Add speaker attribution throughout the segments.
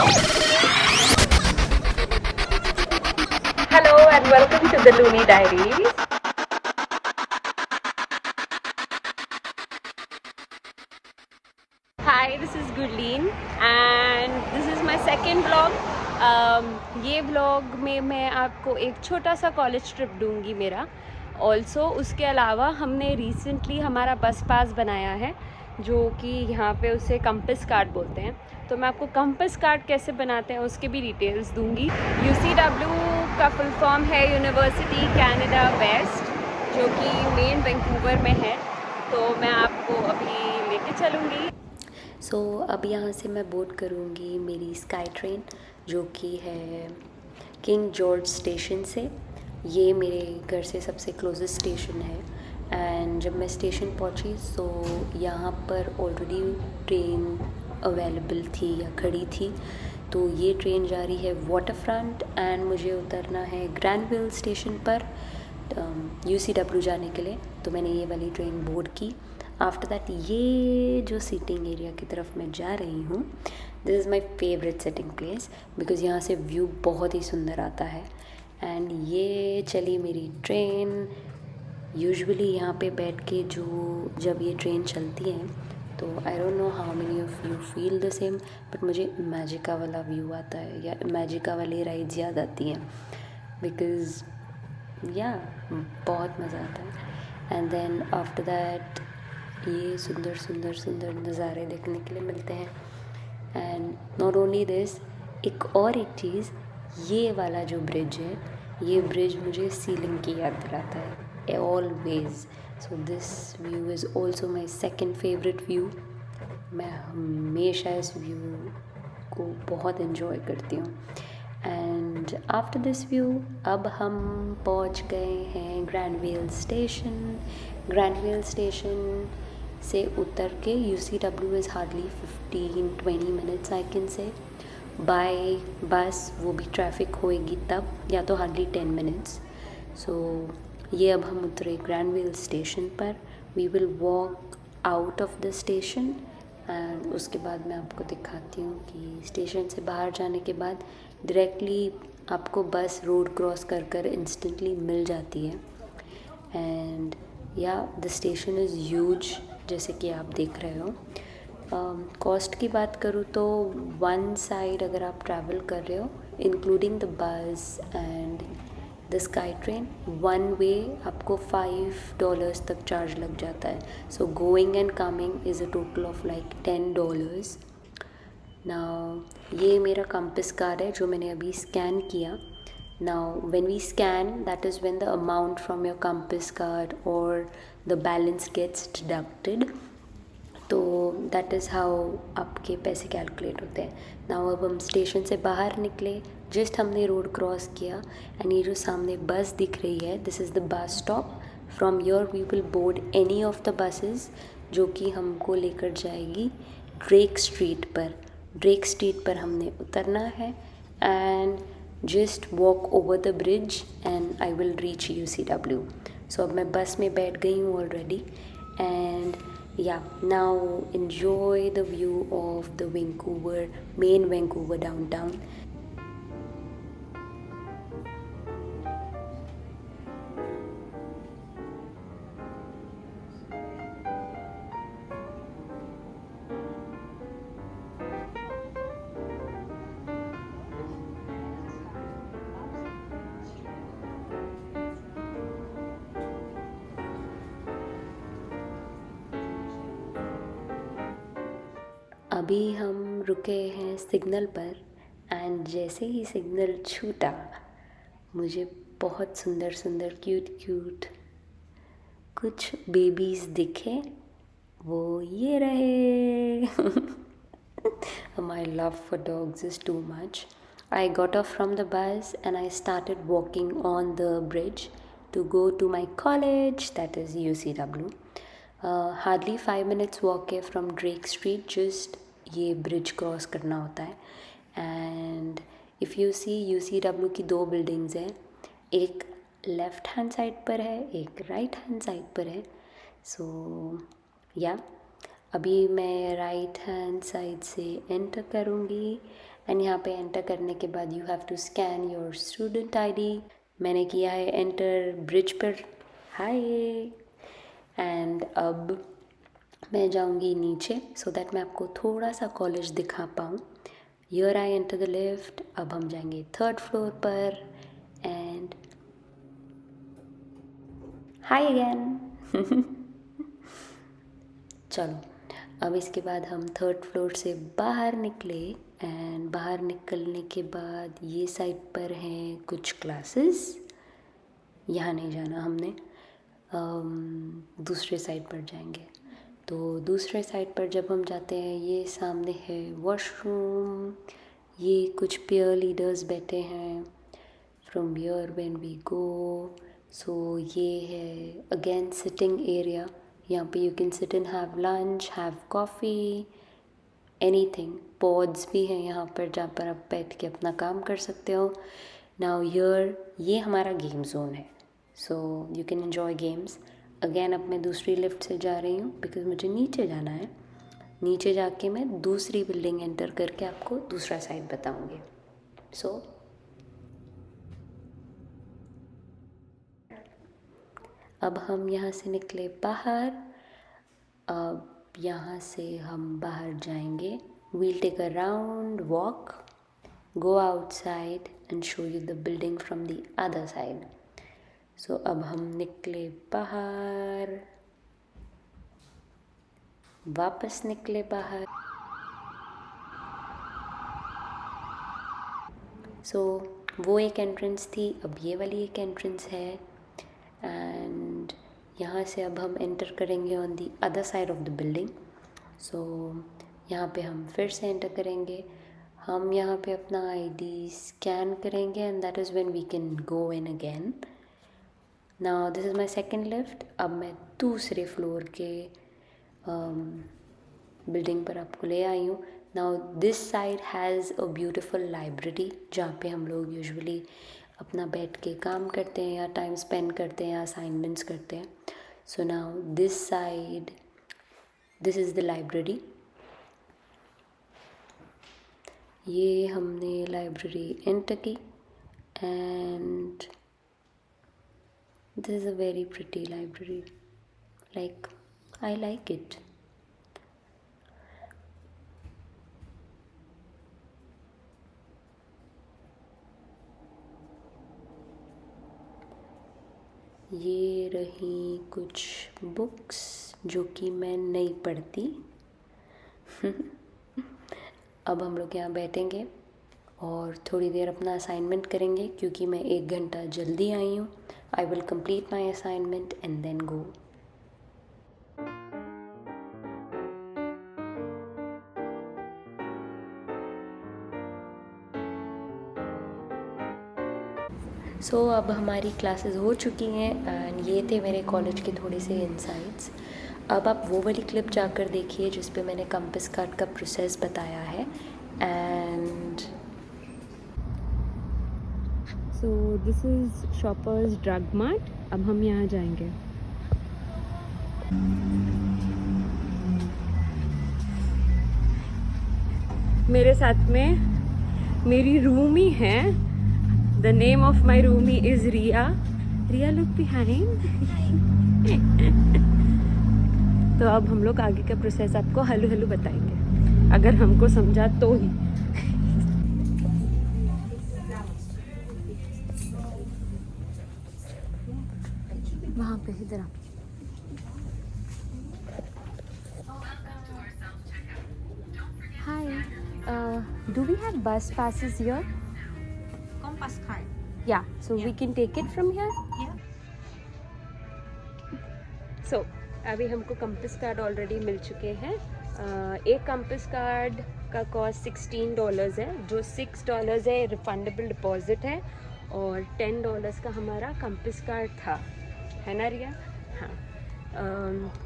Speaker 1: Hello and welcome to the Looney Diaries. Hi, this is Gurleen and this is my second vlog. ये vlog में मैं आपको एक छोटा सा कॉलेज ट्रिप दूंगी मेरा. ऑल्सो उसके अलावा हमने रिसेंटली हमारा बस पास बनाया है जो कि यहाँ पे उसे कंपस कार्ड बोलते हैं. तो मैं आपको कंपस कार्ड कैसे बनाते हैं उसके भी डिटेल्स दूंगी. UCW का फुल फॉर्म है यूनिवर्सिटी कैनेडा वेस्ट, जो कि मेन वैंकूवर में है. तो मैं आपको अभी लेके चलूँगी. अब यहाँ से मैं बोर्ड करूँगी मेरी स्काई ट्रेन, जो कि है किंग जॉर्ज स्टेशन से. ये मेरे घर से सबसे क्लोजेस्ट स्टेशन है. एंड जब मैं स्टेशन पहुँची तो यहाँ पर ऑलरेडी ट्रेन अवेलेबल थी या खड़ी थी. तो ये ट्रेन जा रही है वाटर फ्रंट एंड मुझे उतरना है ग्रैंडविल स्टेशन पर UCW जाने के लिए. तो मैंने ये वाली ट्रेन बोर्ड की. आफ्टर दैट ये जो सीटिंग एरिया की तरफ मैं जा रही हूँ, this is my favourite sitting place because यहाँ से व्यू बहुत ही सुंदर आता है. एंड ये चली मेरी ट्रेन. यूजुअली यहाँ पे बैठ के जब ये ट्रेन चलती है तो I don't know how many of you feel the same, but मुझे मैजिका वाला व्यू आता है या मैजिका वाली राइड्स याद आती हैं बिकॉज़ या बहुत मज़ा आता है. एंड देन आफ्टर दैट ये सुंदर सुंदर सुंदर नज़ारे देखने के लिए मिलते हैं. एंड नॉट ओनली दिस, एक चीज़, ये वाला जो ब्रिज है, ये ब्रिज मुझे सीलिंग की याद दिलाता है always. So this view is also my second favourite view. मैं हमेशा इस व्यू को बहुत इन्जॉय करती हूँ. एंड आफ्टर दिस व्यू अब हम पहुँच गए हैं ग्रैंडविल स्टेशन. ग्रैंडविल स्टेशन से उतर के UCW is hardly 15-20 minutes I can say. Bye बस वो भी ट्रैफिक होएगी तब, या तो हार्डली 10 मिनट्स. सो ये अब हम उतरे ग्रैंडविल स्टेशन पर. We will walk out of the station and उसके बाद मैं आपको दिखाती हूँ कि स्टेशन से बाहर जाने के बाद डायरेक्टली आपको बस रोड क्रॉस कर कर इंस्टेंटली मिल जाती है. एंड या द स्टेशन इज़ ह्यूज, जैसे कि आप देख रहे हो. कॉस्ट की बात करूँ तो वन साइड अगर आप ट्रैवल कर रहे हो including the bus and the sky train, one way आपको $5 तक चार्ज लग जाता है. So going and coming is a total of like $10. Now ये मेरा कंपस कार्ड है जो मैंने अभी स्कैन किया. Now when we scan, that is when the amount from your compass card or the balance gets deducted. तो that is how आपके पैसे कैलकुलेट होते हैं. Now अब हम स्टेशन से बाहर निकले, जस्ट हमने रोड क्रॉस किया एंड ये जो सामने बस दिख रही है, this is the bus stop. From your we will board any of the buses जो कि हमको लेकर जाएगी ड्रेक स्ट्रीट पर. ड्रेक स्ट्रीट पर हमने उतरना है and just walk over the bridge and I will reach UCW. So अब मैं बस में बैठ गई हूँ already and yeah, now enjoy the view of the main Vancouver downtown. अभी हम रुके हैं सिग्नल पर एंड जैसे ही सिग्नल छूटा मुझे बहुत सुंदर सुंदर क्यूट कुछ बेबीज़ दिखे. वो ये रहे. My love for dogs is too much. I got off from the bus and I started walking on the bridge to go to my college, that is UCW. Hardly 5 minutes walk है from Drake Street. Just ये bridge cross करना होता है. And if you see UCW की 2 buildings हैं, एक left hand side पर है, एक राइट हैंड साइड पर है. सो या अभी मैं राइट हैंड साइड से एंटर करूँगी एंड यहाँ पे एंटर करने के बाद you have to scan your student ID. मैंने किया है एंटर ब्रिज पर। हाय। एंड अब मैं जाऊँगी नीचे सो दैट मैं आपको थोड़ा सा कॉलेज दिखा पाऊँ। Here I enter the lift. अब हम जाएंगे 3rd फ्लोर पर एंड हाय अगेन। चलो अब इसके बाद हम 3rd फ्लोर से बाहर निकले एंड बाहर निकलने के बाद ये साइड पर हैं कुछ क्लासेस। यहाँ नहीं जाना हमने, दूसरे साइड पर जाएंगे। तो दूसरे साइड पर जब हम जाते हैं ये सामने है वॉशरूम। ये कुछ पेयर लीडर्स बैठे हैं from here when we go. So ये है अगेन सिटिंग एरिया। यहाँ पे you can sit and have lunch, have coffee, anything. Pods भी हैं यहाँ पर जहाँ पर आप बैठ के अपना काम कर सकते हो। नाउ हियर ये हमारा गेम जोन है, so you can enjoy games. Again अब मैं दूसरी लिफ्ट से जा रही हूँ बिकॉज मुझे नीचे जाना है। नीचे जाके मैं दूसरी बिल्डिंग एंटर करके आपको दूसरा साइड बताऊँगी। सो अब हम यहाँ से निकले बाहर। अब यहाँ से हम बाहर जाएंगे। We'll take a round walk, go outside and show you the building from the other side. So अब हम निकले बाहर, वापस निकले बाहर। सो वो एक एंट्रेंस थी, अब ये वाली एक एंट्रेंस है। एंड यहाँ से अब हम एंटर करेंगे on the other side of the building. So यहाँ पे हम फिर से एंटर करेंगे। हम यहाँ पे अपना आईडी स्कैन करेंगे and that is when we can go in again. Now this is my second lift. अब मैं दूसरे फ्लोर के बिल्डिंग पर आपको ले आई हूँ। Now this side has a beautiful library जहाँ पे हम लोग यूजुअली अपना बैठ के काम करते हैं या टाइम स्पेंड करते हैं या असाइनमेंट्स करते हैं। So now this side, this is the library. ये हमने लाइब्रेरी एंटर की and this is a very pretty library, like I like it. ये रही कुछ बुक्स जो कि मैं नहीं पढ़ती। अब हम लोग यहाँ बैठेंगे और थोड़ी देर अपना असाइनमेंट करेंगे क्योंकि मैं 1 घंटा जल्दी आई हूँ। I will complete my assignment and then go. So अब हमारी क्लासेस हो चुकी हैं एंड ये थे मेरे कॉलेज के थोड़े से इंसाइट्स। अब आप वो वाली क्लिप जाकर देखिए जिस पे मैंने कंपास कार्ड का प्रोसेस बताया है। And so this is shoppers drug mart. अब हम यहाँ जाएंगे। मेरे साथ में मेरी रूमी है। The name of my roomie is Riya. Riya, look behind. तो अब हम लोग आगे का प्रोसेस आपको हल्लू हल्लू बताएंगे, अगर हमको समझा तो ही। वहाँ पे इधर आ। Hi. Do we have bus passes here?
Speaker 2: Compass card.
Speaker 1: Yeah, so we can take it from here.
Speaker 2: Yeah.
Speaker 1: So अभी हमको कंपास कार्ड ऑलरेडी मिल चुके हैं। एक कंपास कार्ड का कॉस्ट $16 है, जो $6 है रिफंडेबल डिपॉजिट है और $10 का हमारा कंपास कार्ड था, है ना रिया? हाँ।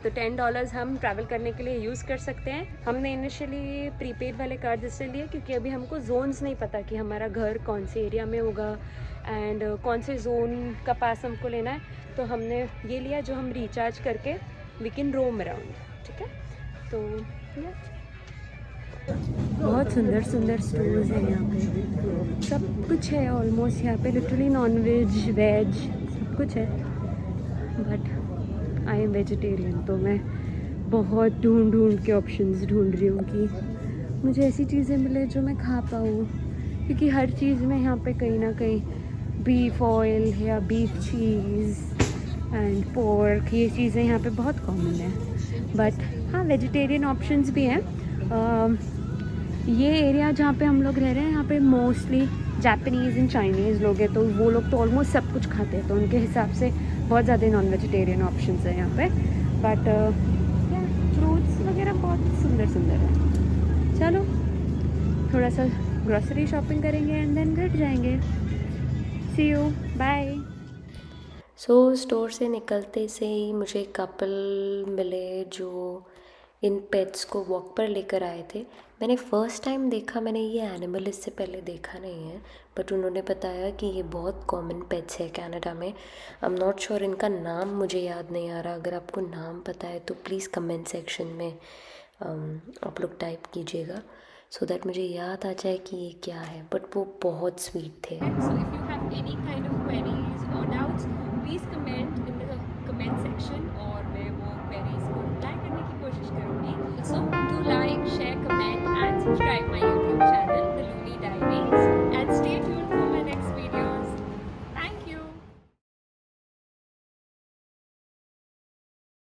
Speaker 1: तो $10 हम ट्रैवल करने के लिए यूज़ कर सकते हैं। हमने इनिशियली प्रीपेड वाले कार्ड इसलिए लिए क्योंकि अभी हमको जोन्स नहीं पता कि हमारा घर कौन से एरिया में होगा एंड कौन से जोन का पास हमको लेना है। तो हमने ये लिया जो हम रिचार्ज करके वी कैन रोम अराउंड। ठीक है, तो बहुत सुंदर सुंदर स्टोर्स हैं यहाँ पे, सब कुछ है ऑलमोस्ट यहाँ पे, लिटरली नॉन वेज वेज सब कुछ है। बट आई एम वेजिटेरियन, तो मैं बहुत ढूंढ के ऑप्शंस ढूंढ रही हूँ कि मुझे ऐसी चीज़ें मिले जो मैं खा पाऊँ, क्योंकि हर चीज़ में यहाँ पे कहीं ना कहीं बीफ ऑयल या बीफ चीज़ एंड पोर्क, ये चीज़ें यहाँ पे बहुत कॉमन है। बट हाँ, वेजिटेरियन ऑप्शंस भी हैं। ये एरिया जहाँ पे हम लोग रह रहे हैं, यहाँ पे मोस्टली जापानीज़ एंड चाइनीज़ लोग हैं, तो वो लोग तो ऑलमोस्ट सब कुछ खाते हैं, तो उनके हिसाब से बहुत ज़्यादा नॉन वेजिटेरियन ऑप्शंस हैं यहाँ पे। बट फ्रूट्स वगैरह बहुत सुंदर सुंदर है। चलो थोड़ा सा ग्रॉसरी शॉपिंग करेंगे एंड देन घर जाएंगे। सी यू, बाय। सो स्टोर से निकलते से ही मुझे कपल मिले जो इन पेट्स को वॉक पर लेकर आए थे। मैंने फ़र्स्ट टाइम देखा, मैंने ये एनिमल इससे पहले देखा नहीं है, बट उन्होंने बताया कि ये बहुत कॉमन पेट्स है कनाडा में। आई एम नॉट श्योर, इनका नाम मुझे याद नहीं आ रहा। अगर आपको नाम पता है तो प्लीज़ कमेंट सेक्शन में आप लोग टाइप कीजिएगा, सो दैट मुझे याद आ जाए कि ये क्या है। बट वो बहुत स्वीट थे। So if you have any kind of queries और doubts, please comment in the comment section, और मैं वो क्वेरीज को रिप्लाई करने की कोशिश करूँगी। So do like, share, comment and subscribe my